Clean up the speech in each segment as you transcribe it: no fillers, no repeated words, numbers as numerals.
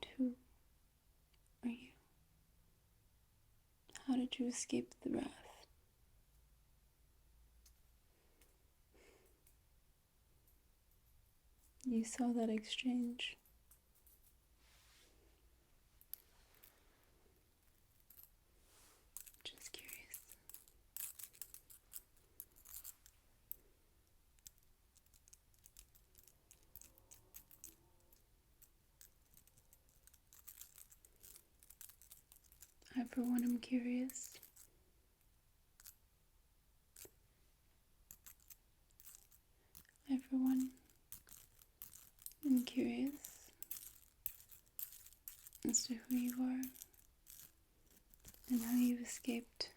And who are you? How did you escape the wrath? You saw that exchange. Just curious. I, for one, am curious. I, for one, am curious as to who you are and how you escaped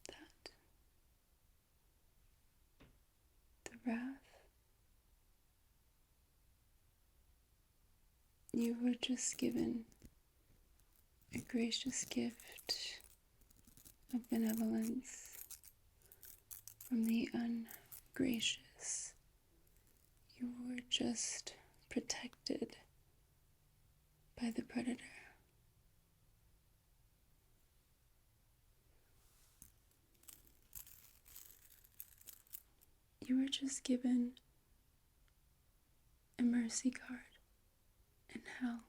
that. The wrath. You were just given a gracious gift of benevolence from the ungracious. You were just protected by the predator. You were just given a mercy card in hell.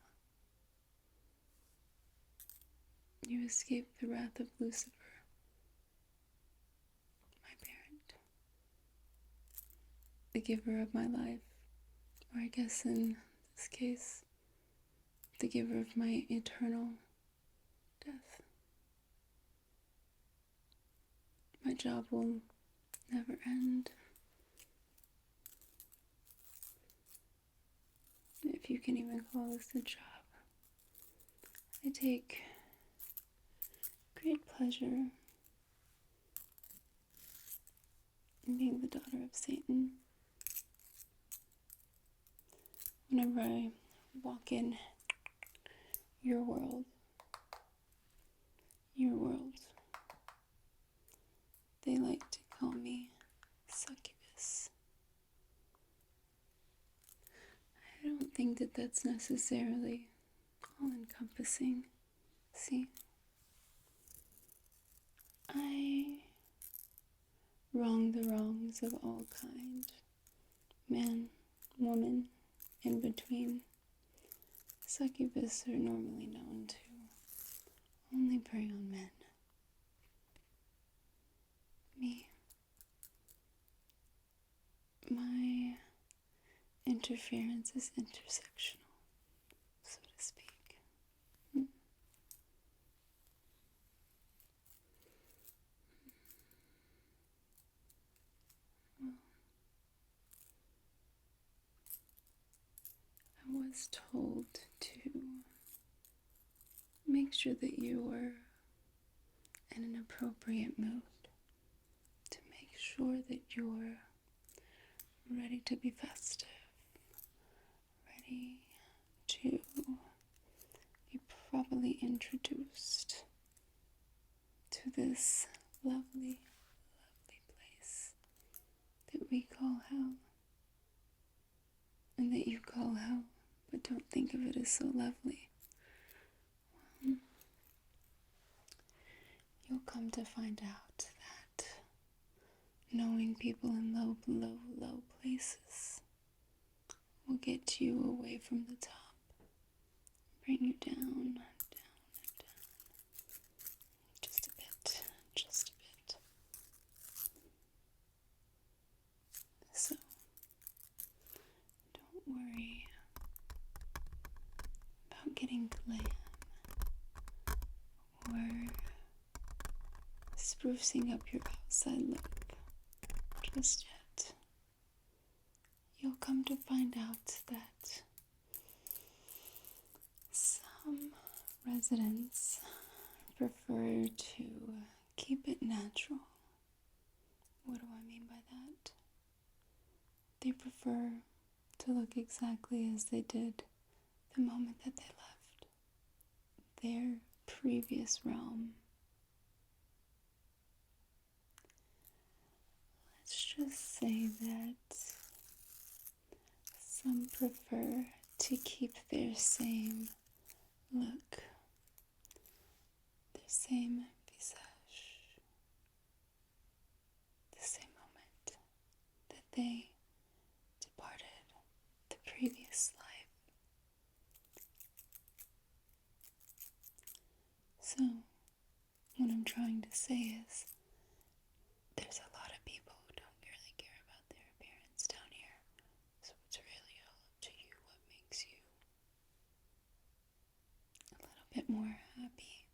You escaped the wrath of Lucifer, my parent, the giver of my life, or I guess in this case, the giver of my eternal death. My job will never end. If you can even call this a job. I take great pleasure in being the daughter of Satan. Whenever I walk in your world, they like to call me succubus. I don't think that that's necessarily all-encompassing. See, I wrong the wrongs of all kind, man, woman, in between. Succubus are normally known to only prey on men. Me. My interference is intersectional, so to speak. Well, I was told to make sure that you were in an appropriate mood, to make sure that you're ready to be festive, ready to be properly introduced to this lovely, lovely place that we call hell, and that you call hell, but don't think of it as so lovely. Well, you'll come to find out that knowing people in low places will get you away from the top, bring you down, just a bit. So, don't worry about getting glam or sprucing up your outside look just yet. You'll come to find out that some residents prefer to keep it natural. What do I mean by that? They prefer to look exactly as they did the moment that they left their previous realm. Let's just say that some prefer to keep their same look, their same visage, the same moment that they departed the previous life. So, what I'm trying to say is, there's a lot of people who don't really care about their appearance down here, so it's really all up to you what makes you a little bit more happy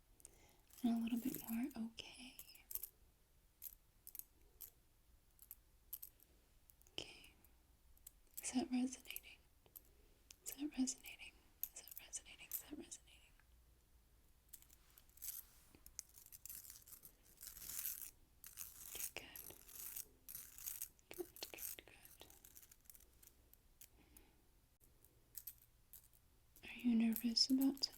and a little bit more okay. Okay, is that resonating? Is that resonating? Is that resonating? Is that resonating? Okay, good. Good, good, good. Are you nervous about tonight?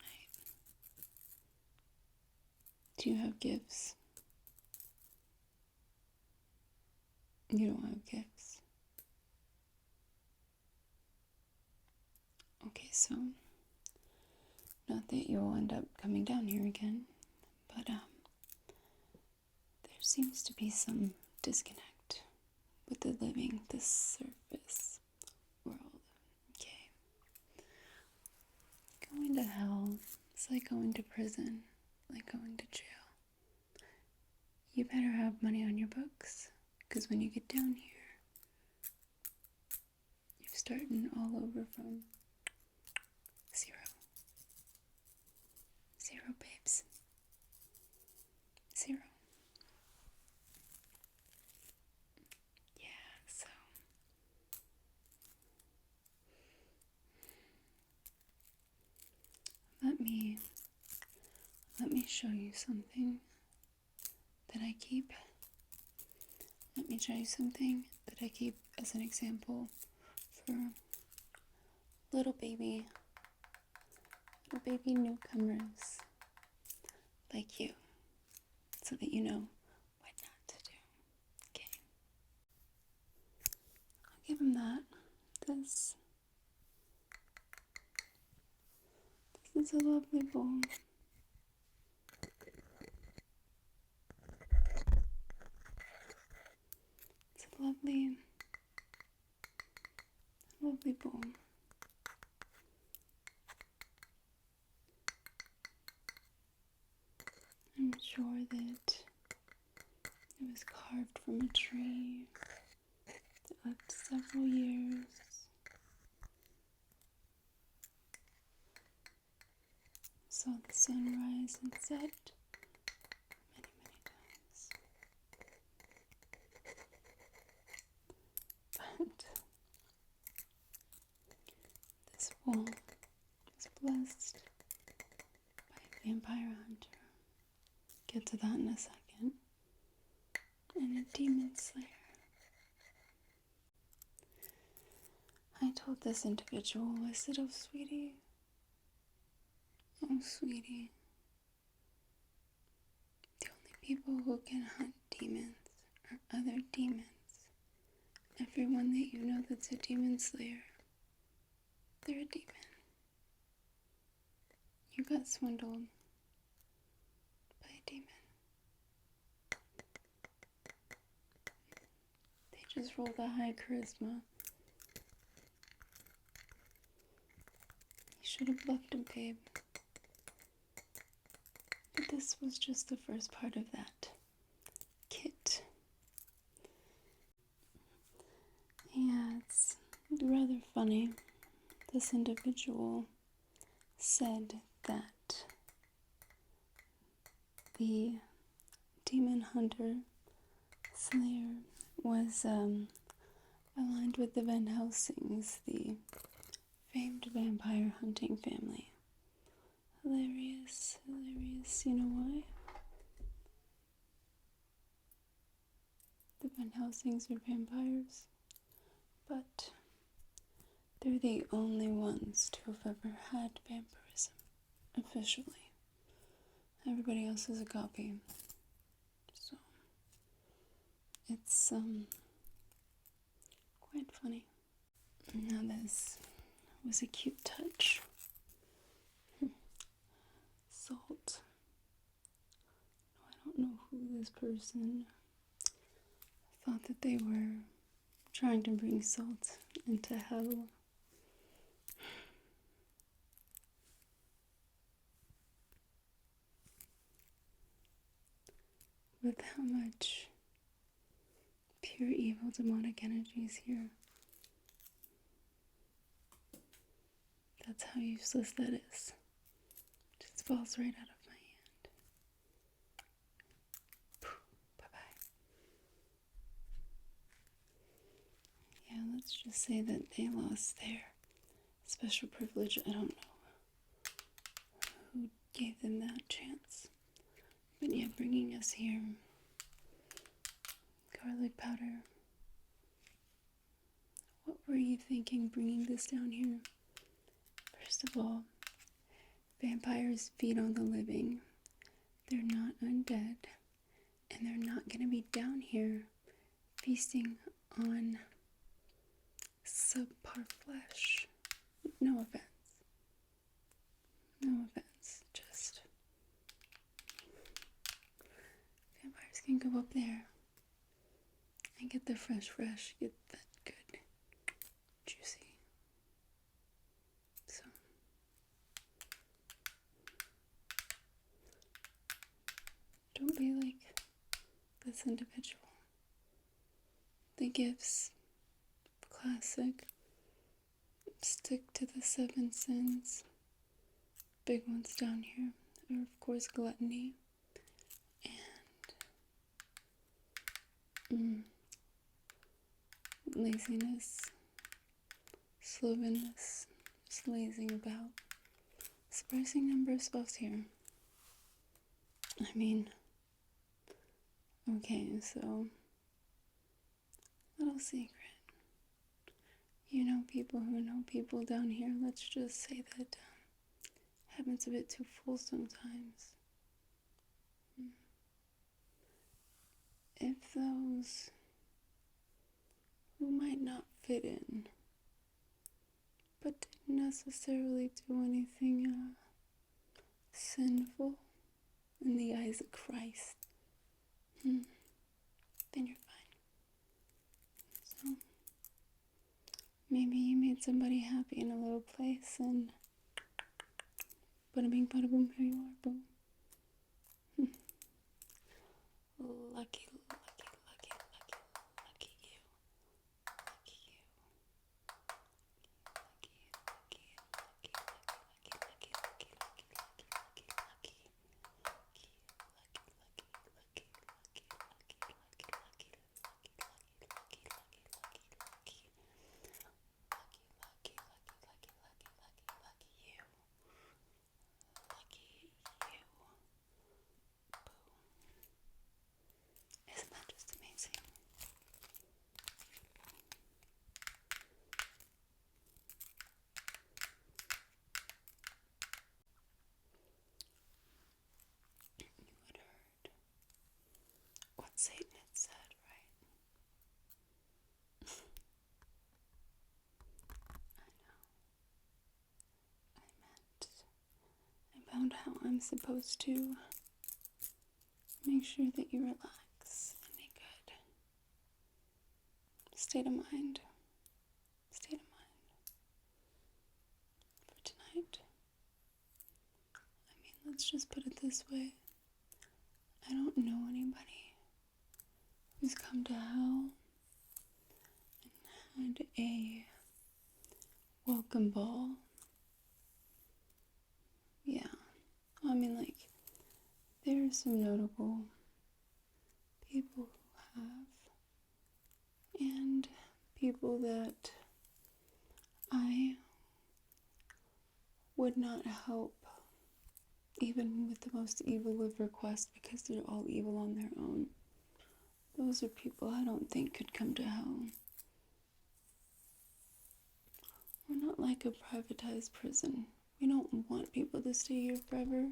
Do you have gifts? You don't have gifts. Okay, so not that you'll end up coming down here again, but there seems to be some disconnect with the living, the surface world. Okay. Going to hell is like going to prison, like going to jail. You better have money on your books, because when you get down here, you're starting all over from zero. Zero, babes. Zero. Yeah, so let me show you something that I keep. Let me show you something that I keep as an example for little baby newcomers like you, so that you know what not to do. Okay. I'll give him that. This is a lovely bowl. It's a lovely bowl. I'm sure that it was carved from a tree that lived several years. Saw the sun rise and set many, many times. But this bowl was blessed by a vampire hunter. Get to that in a second. And a demon slayer. I told this individual, I said, oh sweetie, the only people who can hunt demons are other demons. Everyone that you know that's a demon slayer, they're a demon. You got swindled by a demon. They just rolled a high charisma. You should have left him, babe. But this was just the first part of that kit. Yeah, it's rather funny. This individual said that the demon hunter slayer was aligned with the Van Helsings, the famed vampire hunting family. Hilarious, hilarious. You know why? The Van Helsings are vampires, but they're the only ones to have ever had vampirism, officially. Everybody else is a copy. So, it's, quite funny. Now this was a cute touch. Salt. I don't know who this person thought that they were trying to bring salt into hell. With how much pure evil demonic energy is here. That's how useless that is. Just falls right out of my hand. Bye-bye. Yeah, let's just say that they lost their special privilege. I don't know who gave them that chance. But yeah, bringing us here. Garlic powder. What were you thinking bringing this down here? First of all, vampires feed on the living. They're not undead. And they're not going to be down here feasting on subpar flesh. No offense. No offense. Just vampires can go up there and get the fresh, get that good, juicy. So, don't be like this individual. The gifts, classic. Stick to the 7 sins. Big ones down here are, of course, gluttony and laziness, slowness, just lazing about. Surprising number of spells here. I mean, okay, so, little secret. You know people who know people down here. Let's just say that heaven's a bit too full sometimes. If those who might not fit in, but didn't necessarily do anything sinful in the eyes of Christ, then you're fine. So, maybe you made somebody happy in a little place and bada bing, bada boom, here you are, boom. Lucky you. Lucky you. Isn't that just amazing? You had heard what Satan had said, right? I know. About how I'm supposed to make sure that you relax in a good state of mind. For tonight. I mean, let's just put it this way. I don't know anybody who's come to hell and had a welcome ball. Yeah. I mean, like, there are some notable people who have, and people that I would not help even with the most evil of requests because they're all evil on their own. Those are people I don't think could come to hell. We're not like a privatized prison. We don't want people to stay here forever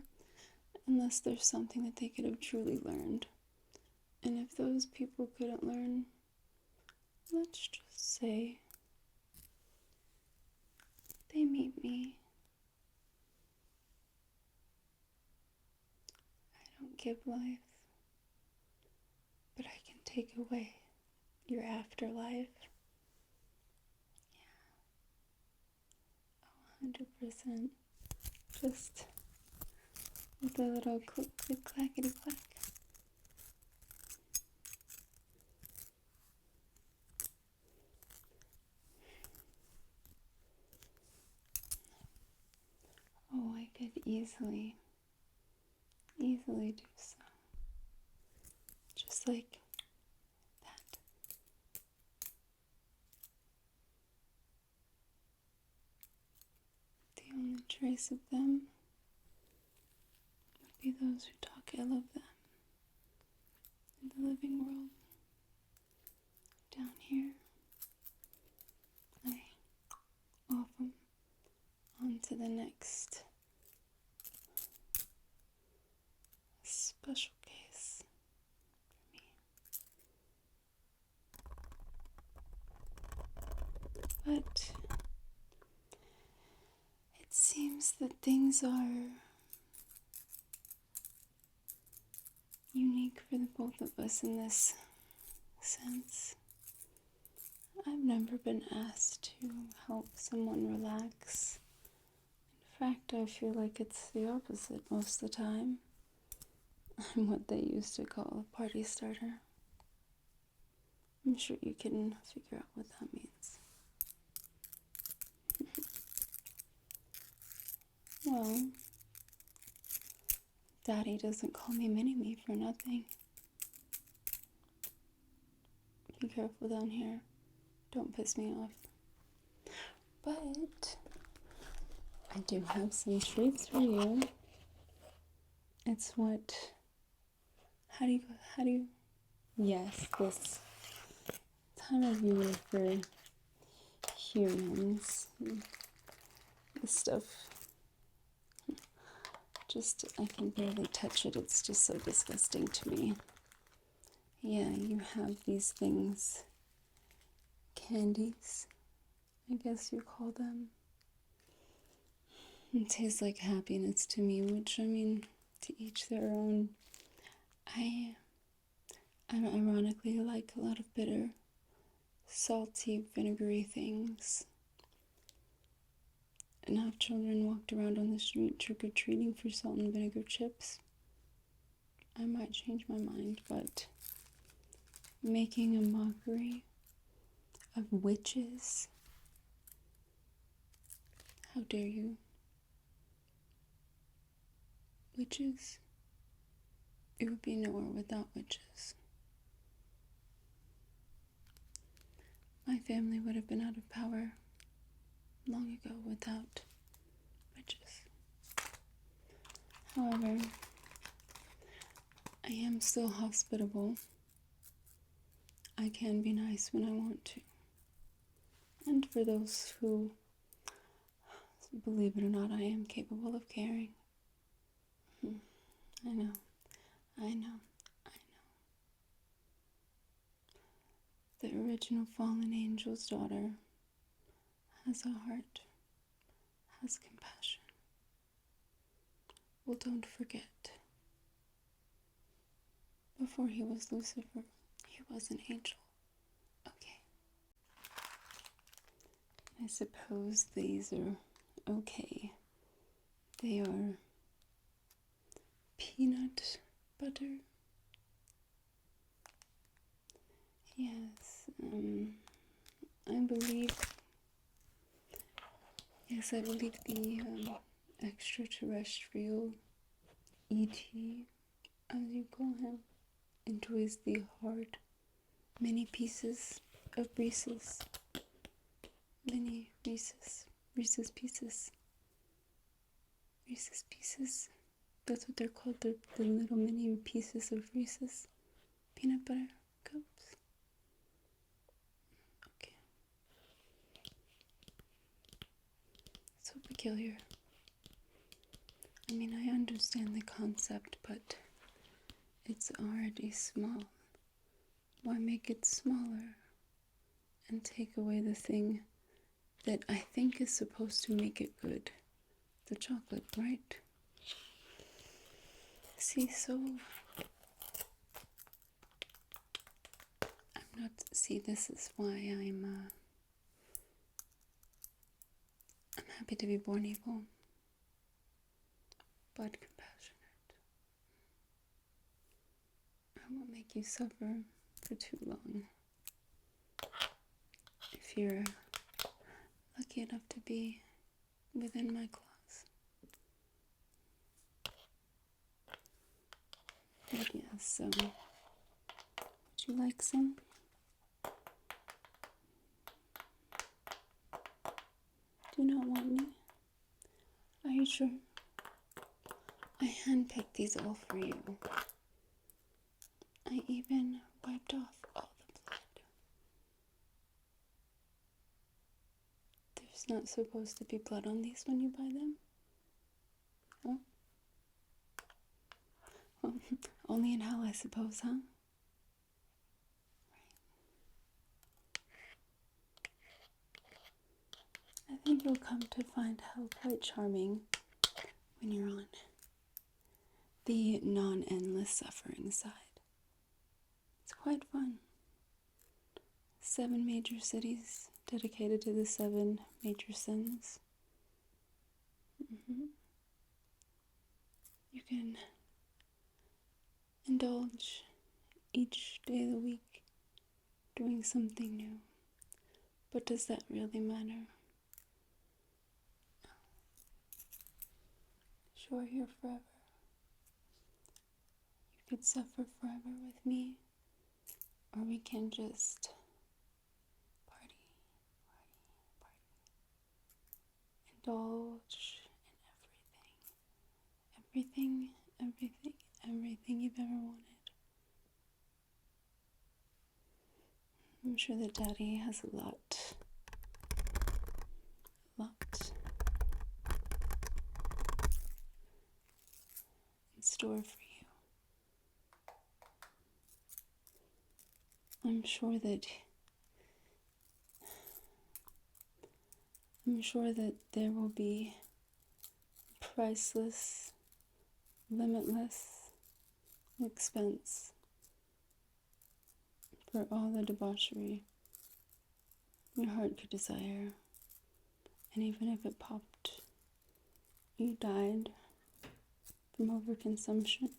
unless there's something that they could have truly learned. And if those people couldn't learn, let's just say they meet me. I don't give life, but I can take away your afterlife. Yeah, 100%. Just with a little click, click, clackety, clack. Oh, I could easily do so. Just like that. The only trace of them would be those who talk ill of them in the living world. Down here, I off them onto the next special case for me. But it seems that things are unique for the both of us in this sense. I've never been asked to help someone relax. In fact, I feel like it's the opposite most of the time. I'm what they used to call a party starter. I'm sure you can figure out what that means. Well, Daddy doesn't call me Mini-Me for nothing. Be careful down here. Don't piss me off. But I do have some treats for you. It's what... How do you... Yes, this time of year for humans. This stuff... I can barely touch it. It's just so disgusting to me. Yeah, you have these things. Candies, I guess you call them. It tastes like happiness to me, which, I mean, to each their own. I ironically like a lot of bitter, salty, vinegary things. And have children walked around on the street trick-or-treating for salt and vinegar chips. I might change my mind, but making a mockery of witches? How dare you? Witches? It would be nowhere without witches. My family would have been out of power long ago without witches. However, I am still hospitable. I can be nice when I want to. And for those who, believe it or not, I am capable of caring. I know. The original fallen angel's daughter has a heart, has compassion. Well, don't forget, before he was Lucifer, he was an angel. Okay. I suppose these are okay. They are peanut butter. Yes, I believe the extraterrestrial E.T., as you call him, enjoys the hard many pieces of Reese's. Many Reese's Pieces. Reese's Pieces. That's what they're called, the little mini pieces of Reese's peanut butter cups. Okay. So peculiar. I mean, I understand the concept, but it's already small. Why make it smaller and take away the thing that I think is supposed to make it good. The chocolate, right? See, so I'm not. See, this is why I'm happy to be born evil, but compassionate. I won't make you suffer for too long. If you're lucky enough to be within my claws. But yes, so would you like some? Do you not want any? Are you sure? I handpicked these all for you. I even wiped off all the blood. There's not supposed to be blood on these when you buy them? Oh? Well, only in hell, I suppose, huh? I think you'll come to find hell quite charming when you're on the non-endless suffering side. It's quite fun. 7 major cities dedicated to the 7 major sins. You can indulge each day of the week doing something new. But does that really matter? Sure, here forever. You could suffer forever with me, or we can just party, indulge in everything you've ever wanted. I'm sure that Daddy has a lot in store for you. I'm sure that there will be priceless, limitless expense for all the debauchery your heart could desire. And even if it popped, you died from overconsumption.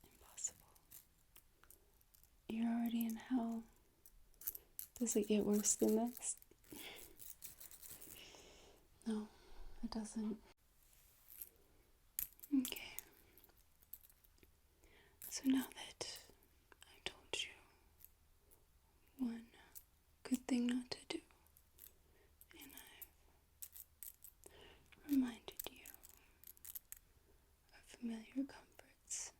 Impossible. You're already in hell. Does it get worse than this? No, it doesn't. Okay. So now that I told you one good thing not to do, and I've reminded you of familiar comforts,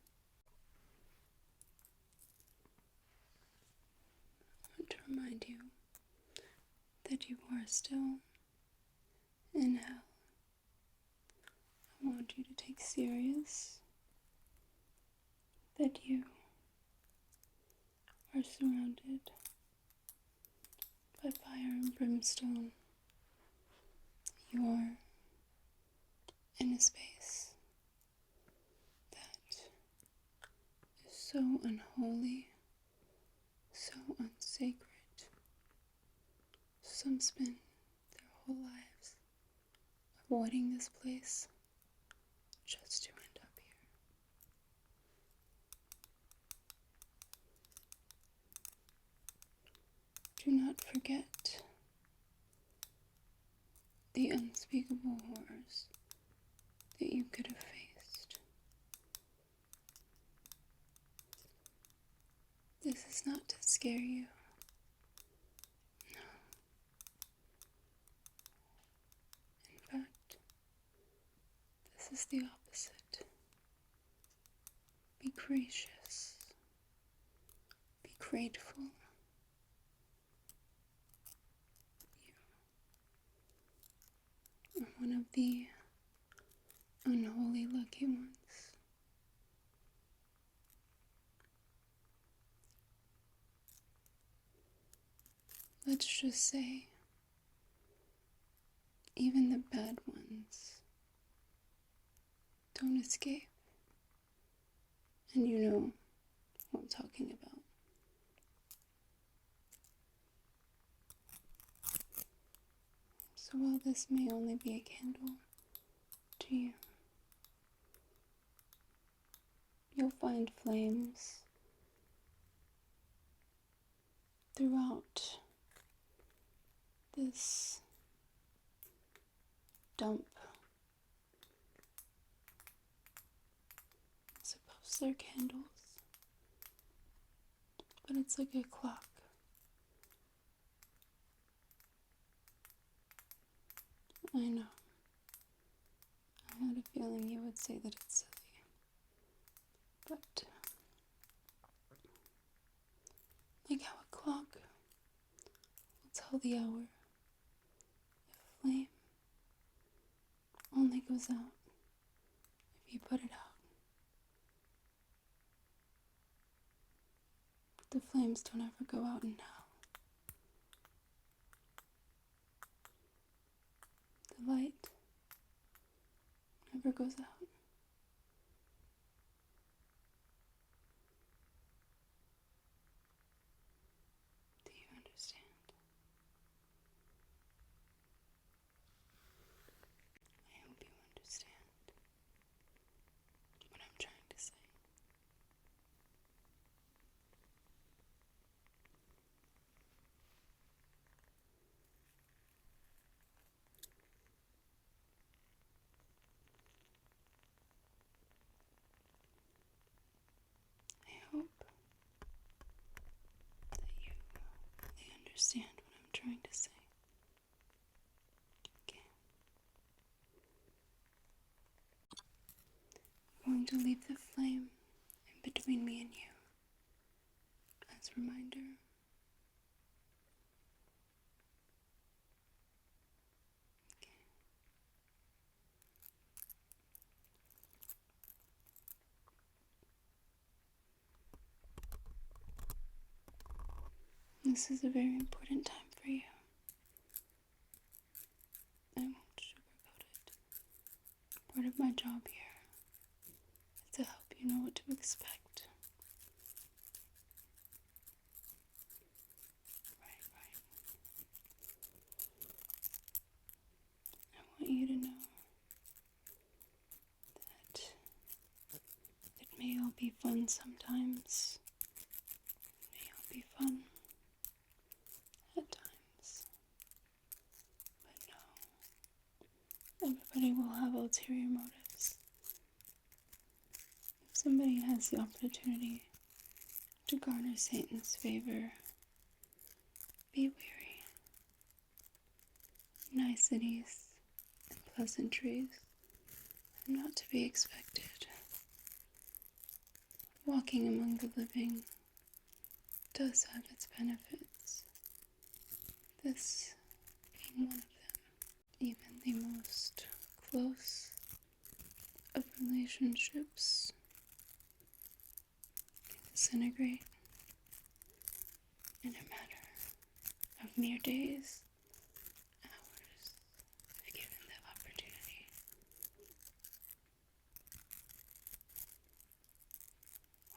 I want to remind you that you are still in hell. I want you to take serious that you are surrounded by fire and brimstone. You are in a space that is so unholy, so unsacred. Some spend their whole lives avoiding this place just to end up here. Do not forget the unspeakable horrors that you could have faced. This is not to scare you. No. In fact, this is the opposite. Be gracious. Be grateful. You are one of the unholy lucky ones. Let's just say even the bad ones don't escape. And you know what I'm talking about. So while this may only be a candle to you, you'll find flames throughout this dump. I suppose they're candles, but it's like a clock. I know. I had a feeling you would say that it's silly. But like how a clock will tell the hour, a flame only goes out if you put it out. The flames don't ever go out now. The light never goes out. Do you understand? I hope you understand what I'm trying to say. I hope that you really understand what I'm trying to say. Okay. I'm going to leave the flame in between me and you as a reminder. Okay. This is a very important time for you. I won't sugarcoat it. Part of my job here is to help you know what to expect. Right. I want you to know that it may all be fun sometimes. It may all be fun at times. But no, everybody will have ulterior motives. If somebody has the opportunity to garner Satan's favor, be wary. Niceties and pleasantries are not to be expected. Walking among the living does have its benefits, this being one of them. Even the most close of relationships can disintegrate in a matter of mere days, hours, if given the opportunity.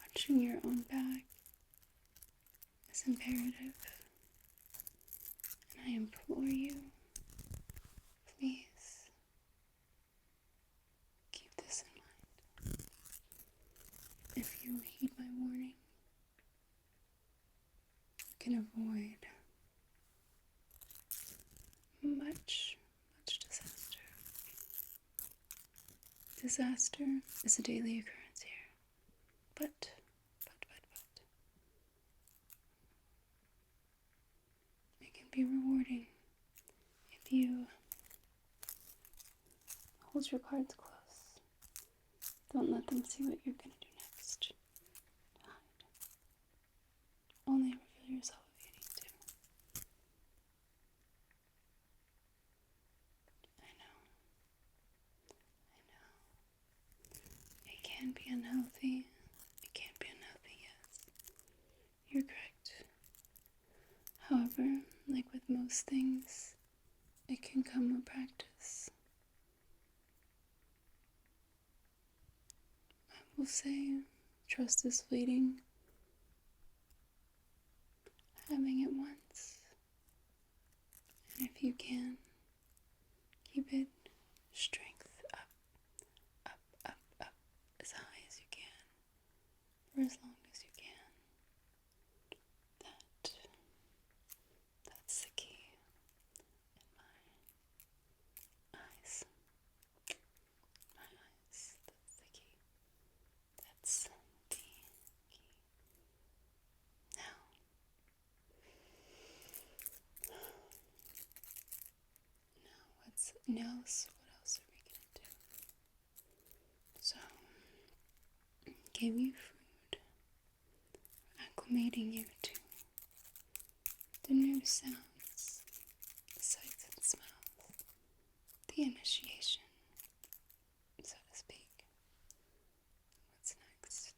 Watching your own back is imperative, and I implore you, please keep this in mind. If you heed my warning, you can avoid much disaster. Disaster is a daily occurrence here, but it can be rewarding if you hold your cards close. Don't let them see what you're going to do next. Hide. Only reveal yourself if you need to. I know. It can be unhealthy. It can be unhealthy, yes. You're correct. However, like with most things, it can come with practice. I will say, trust is fleeting. Having it once, and if you can, keep it strength up, up, up, up, as high as you can, for as long as you can. That's the key in my eyes. My eyes, that's the key. That's the key. Now, what else are we gonna do? So, give you food, acclimating you to the new sounds, the sights and smells, the initiation, so to speak. What's next?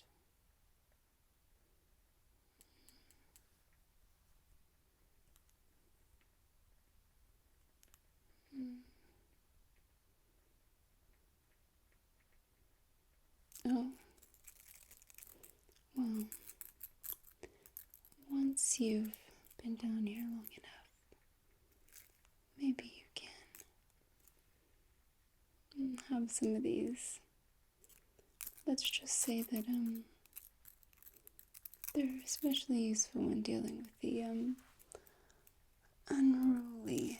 Oh, well, once you've been down here long enough, maybe you can have some of these. Let's just say that they're especially useful when dealing with the unruly,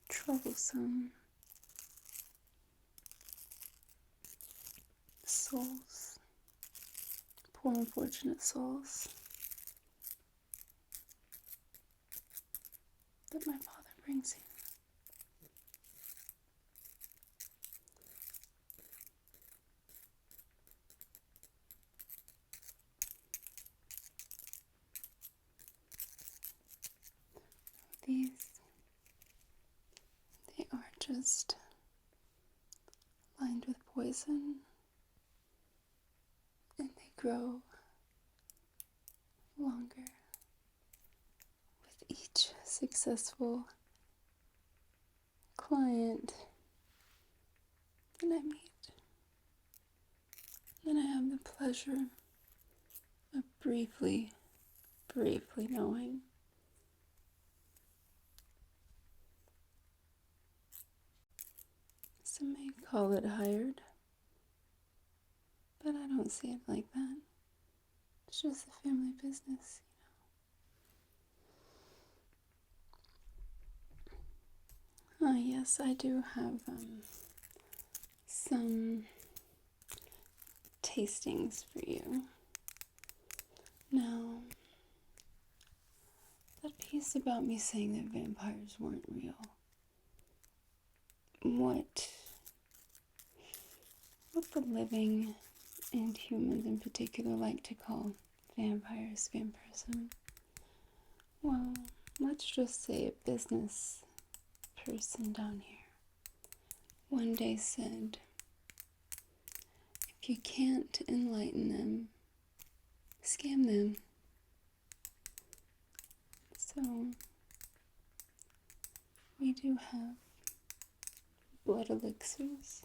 troublesome souls, poor unfortunate souls that my father brings here. These, they are just lined with poison, and they grow longer with each successful client that I meet. And I have the pleasure of briefly knowing. Some may call it hired, but I don't see it like that. It's just a family business, Yes, I do have some tastings for you. Now, that piece about me saying that vampires weren't real, what the living and humans in particular like to call vampires, vampirism, well, let's just say a business person down here one day said, if you can't enlighten them, scam them. So, we do have blood elixirs.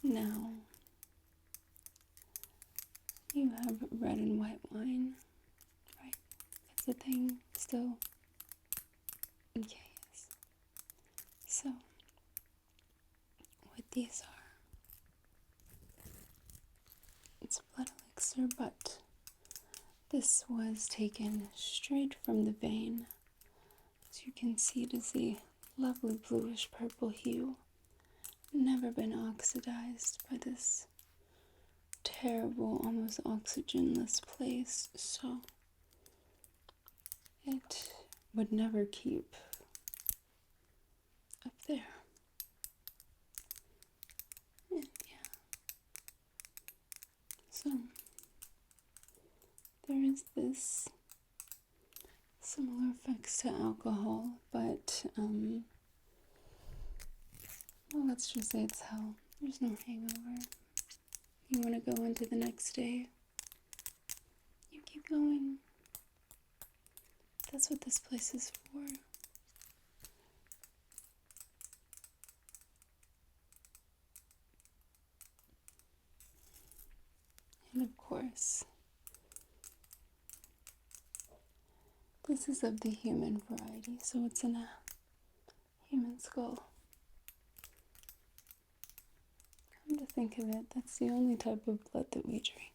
Now, you have red and white wine, right? That's a thing still? Okay, yes. So, what these are, it's blood elixir, but this was taken straight from the vein. As you can see, it is a lovely bluish purple hue, never been oxidized by this terrible, almost oxygenless place, so it would never keep up there. And yeah, so there is this similar effects to alcohol, but well, let's just say it's hell. There's no hangover. You want to go into the next day, you keep going. That's what this place is for. And of course, this is of the human variety, so it's in a human skull. Come to think of it, that's the only type of blood that we drink.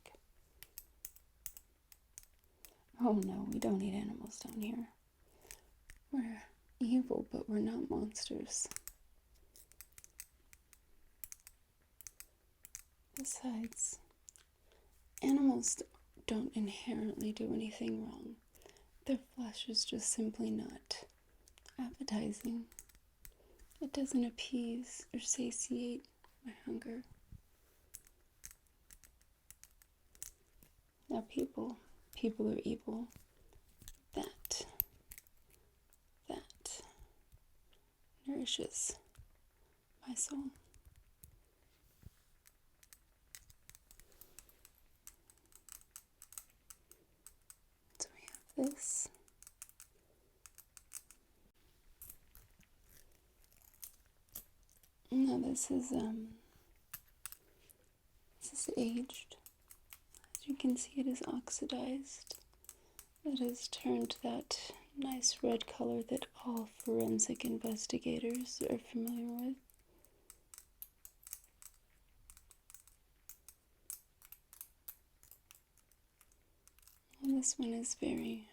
Oh no, we don't eat animals down here. We're evil, but we're not monsters. Besides, animals don't inherently do anything wrong. Their flesh is just simply not appetizing. It doesn't appease or satiate my hunger. Now people are evil. That nourishes my soul. So we have this. Now this is aged. As you can see, it is oxidized. It has turned that nice red color that all forensic investigators are familiar with. And this one is very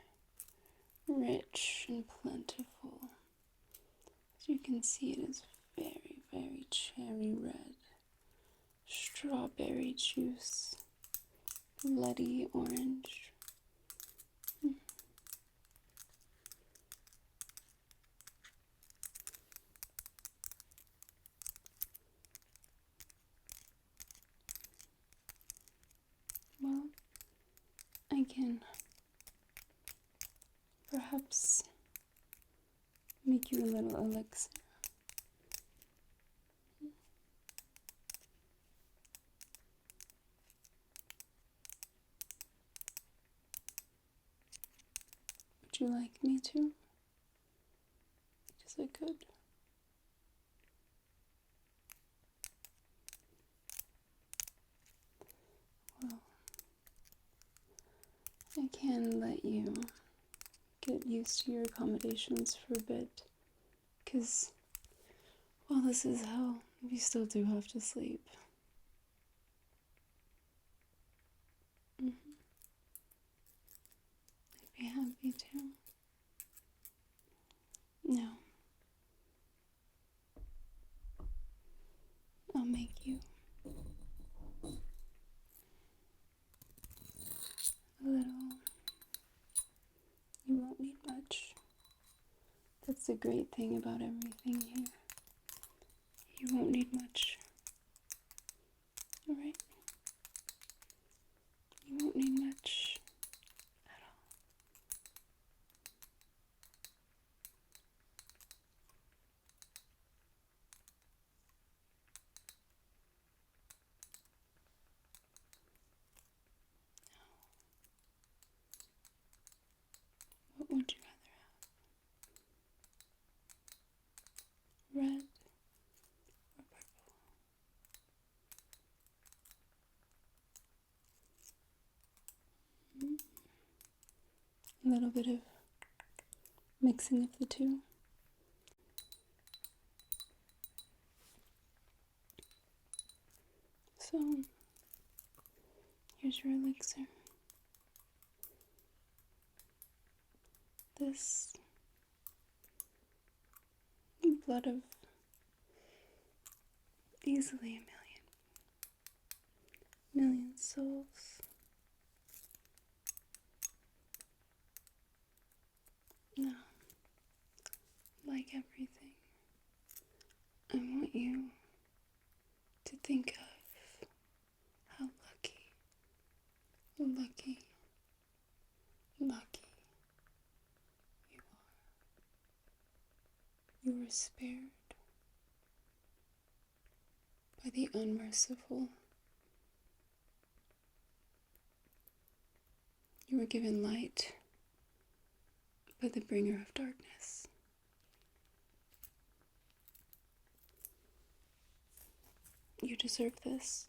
rich and plentiful. As you can see, it is very, very cherry red. Strawberry juice. Bloody orange. Well, I can perhaps make you a little elixir. Would you like me to? Yes, I could. Well, I can let you get used to your accommodations for a bit, because while this is hell, you still do have to sleep. I'd be happy to. Now, I'll make you a little. You won't need much. That's the great thing about everything here. You won't need much. Alright? You won't need much at all. What would you rather have? Red or purple? A little bit of mixing of the two. So, here's your elixir. This blood of easily a million souls. Now, like everything, I want you to think of how lucky you are. You were spared by the unmerciful. You were given light by the bringer of darkness. You deserve this.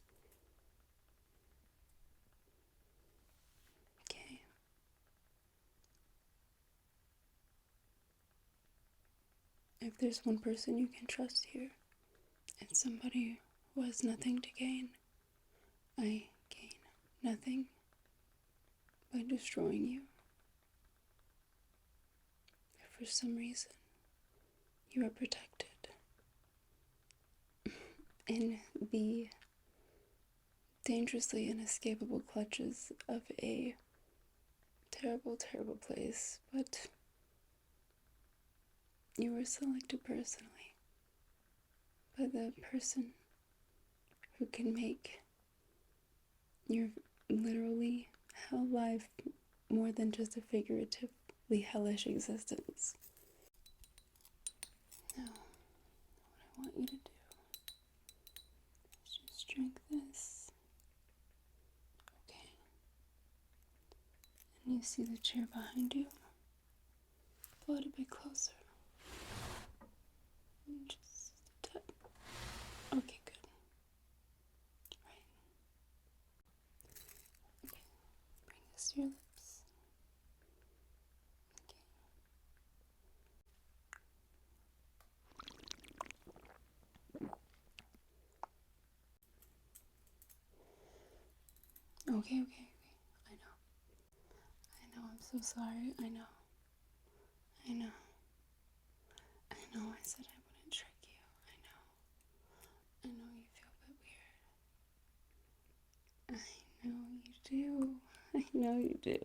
Okay. If there's one person you can trust here, it's somebody who has nothing to gain. I gain nothing by destroying you. If for some reason you are protected in the dangerously inescapable clutches of a terrible, terrible place, but you were selected personally by the person who can make your literally hell life more than just a figuratively hellish existence. Now, what I want you to do is just drink this. Okay. And you see the chair behind you? Pull it a bit closer. And just tap. Okay, good. Right. Okay. Bring this to your lips. Okay. Okay. I know, I'm so sorry. I know. I said I wouldn't trick you. I know you feel a bit weird. I know you do. I know you do.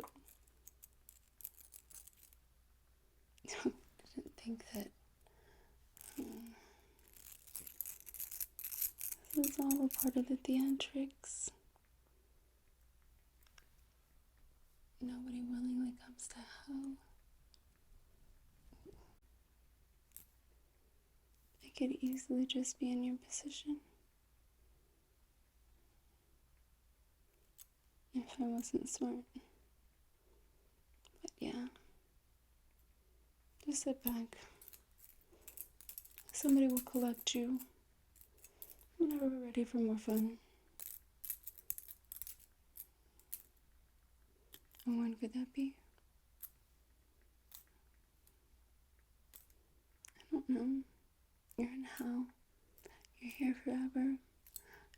I didn't think that this is all a part of the theatrics. Nobody willingly comes to hell. I could easily just be in your position if I wasn't smart. But yeah, just sit back. Somebody will collect you whenever we're ready for more fun. And when could that be? I don't know. You're in hell. You're here forever.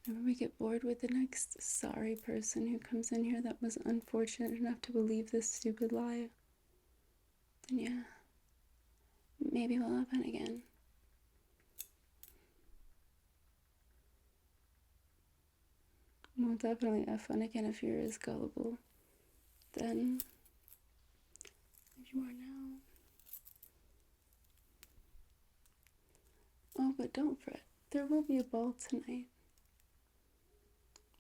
Whenever we get bored with the next sorry person who comes in here that was unfortunate enough to believe this stupid lie, then yeah, maybe we'll have fun again. We'll definitely have fun again if you're as gullible then as you are now. Oh, but don't fret. There will be a ball tonight.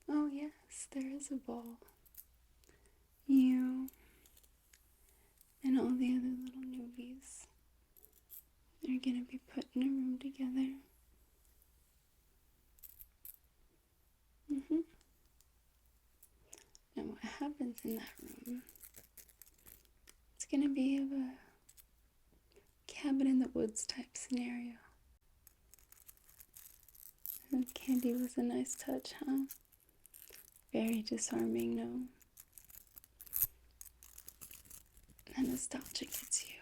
Oh yes, there is a ball. You and all the other little newbies are gonna be put in a room together. And what happens in that room, it's gonna be of a cabin in the woods type scenario. And candy was a nice touch, huh? Very disarming, no? And nostalgia gets you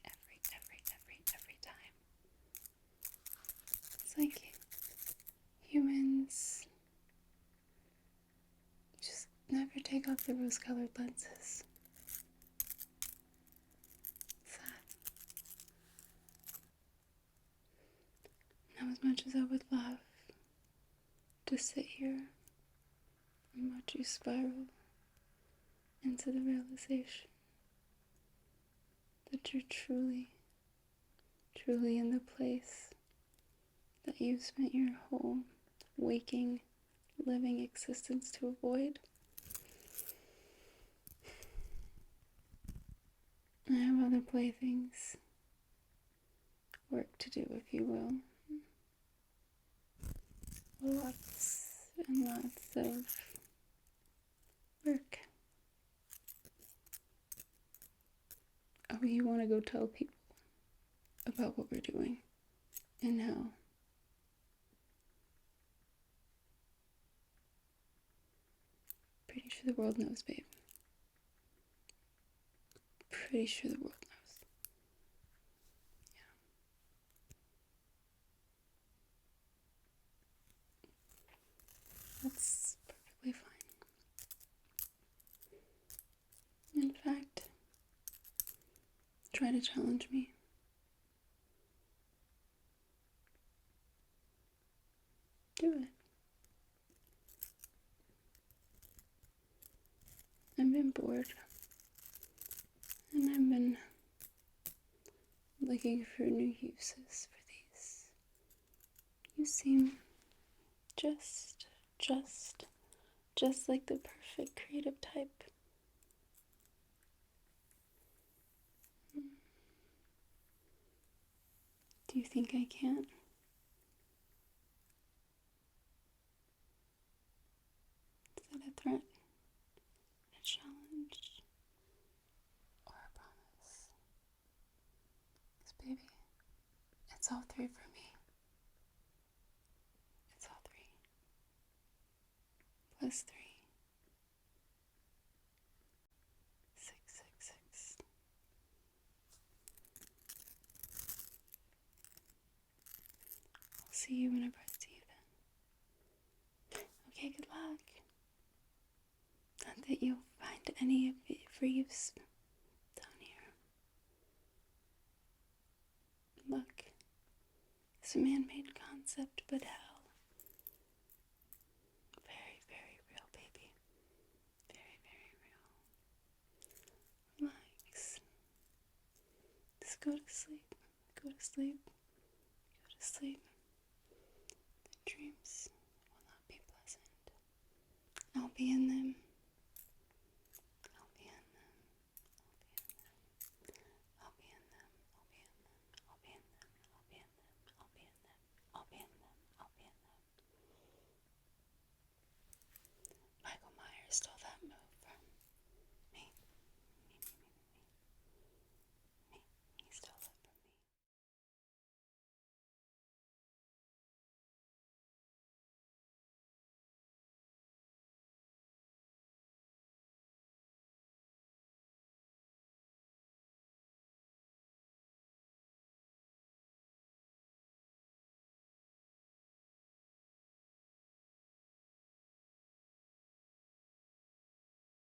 every time. It's like humans just never take off the rose-colored lenses. Sad. Now, as much as I would love to sit here and watch you spiral into the realization that you're truly in the place that you've spent your whole waking, living existence to avoid, I have other playthings, work to do, if you will. Lots and lots of work. go tell people about what we're doing and how. Pretty sure the world knows, babe. Pretty sure the world knows. Yeah. That's perfectly fine. In fact, try to challenge me. Do it. I've been bored. And I've been looking for new uses for these. You seem just like the perfect creative type. Do you think I can't? Is that a threat? A challenge? Or a promise? 'Cause baby, it's all three for me. It's all three. Plus 3. 666. I'll see you whenever I see you then. Okay, good luck. Not that you'll find any of it for use down here. Luck is a man-made concept, but hell, very, very real, baby. Very, very real. Relax. Just go to sleep. Go to sleep. Go to sleep. The dreams will not be pleasant. I'll be in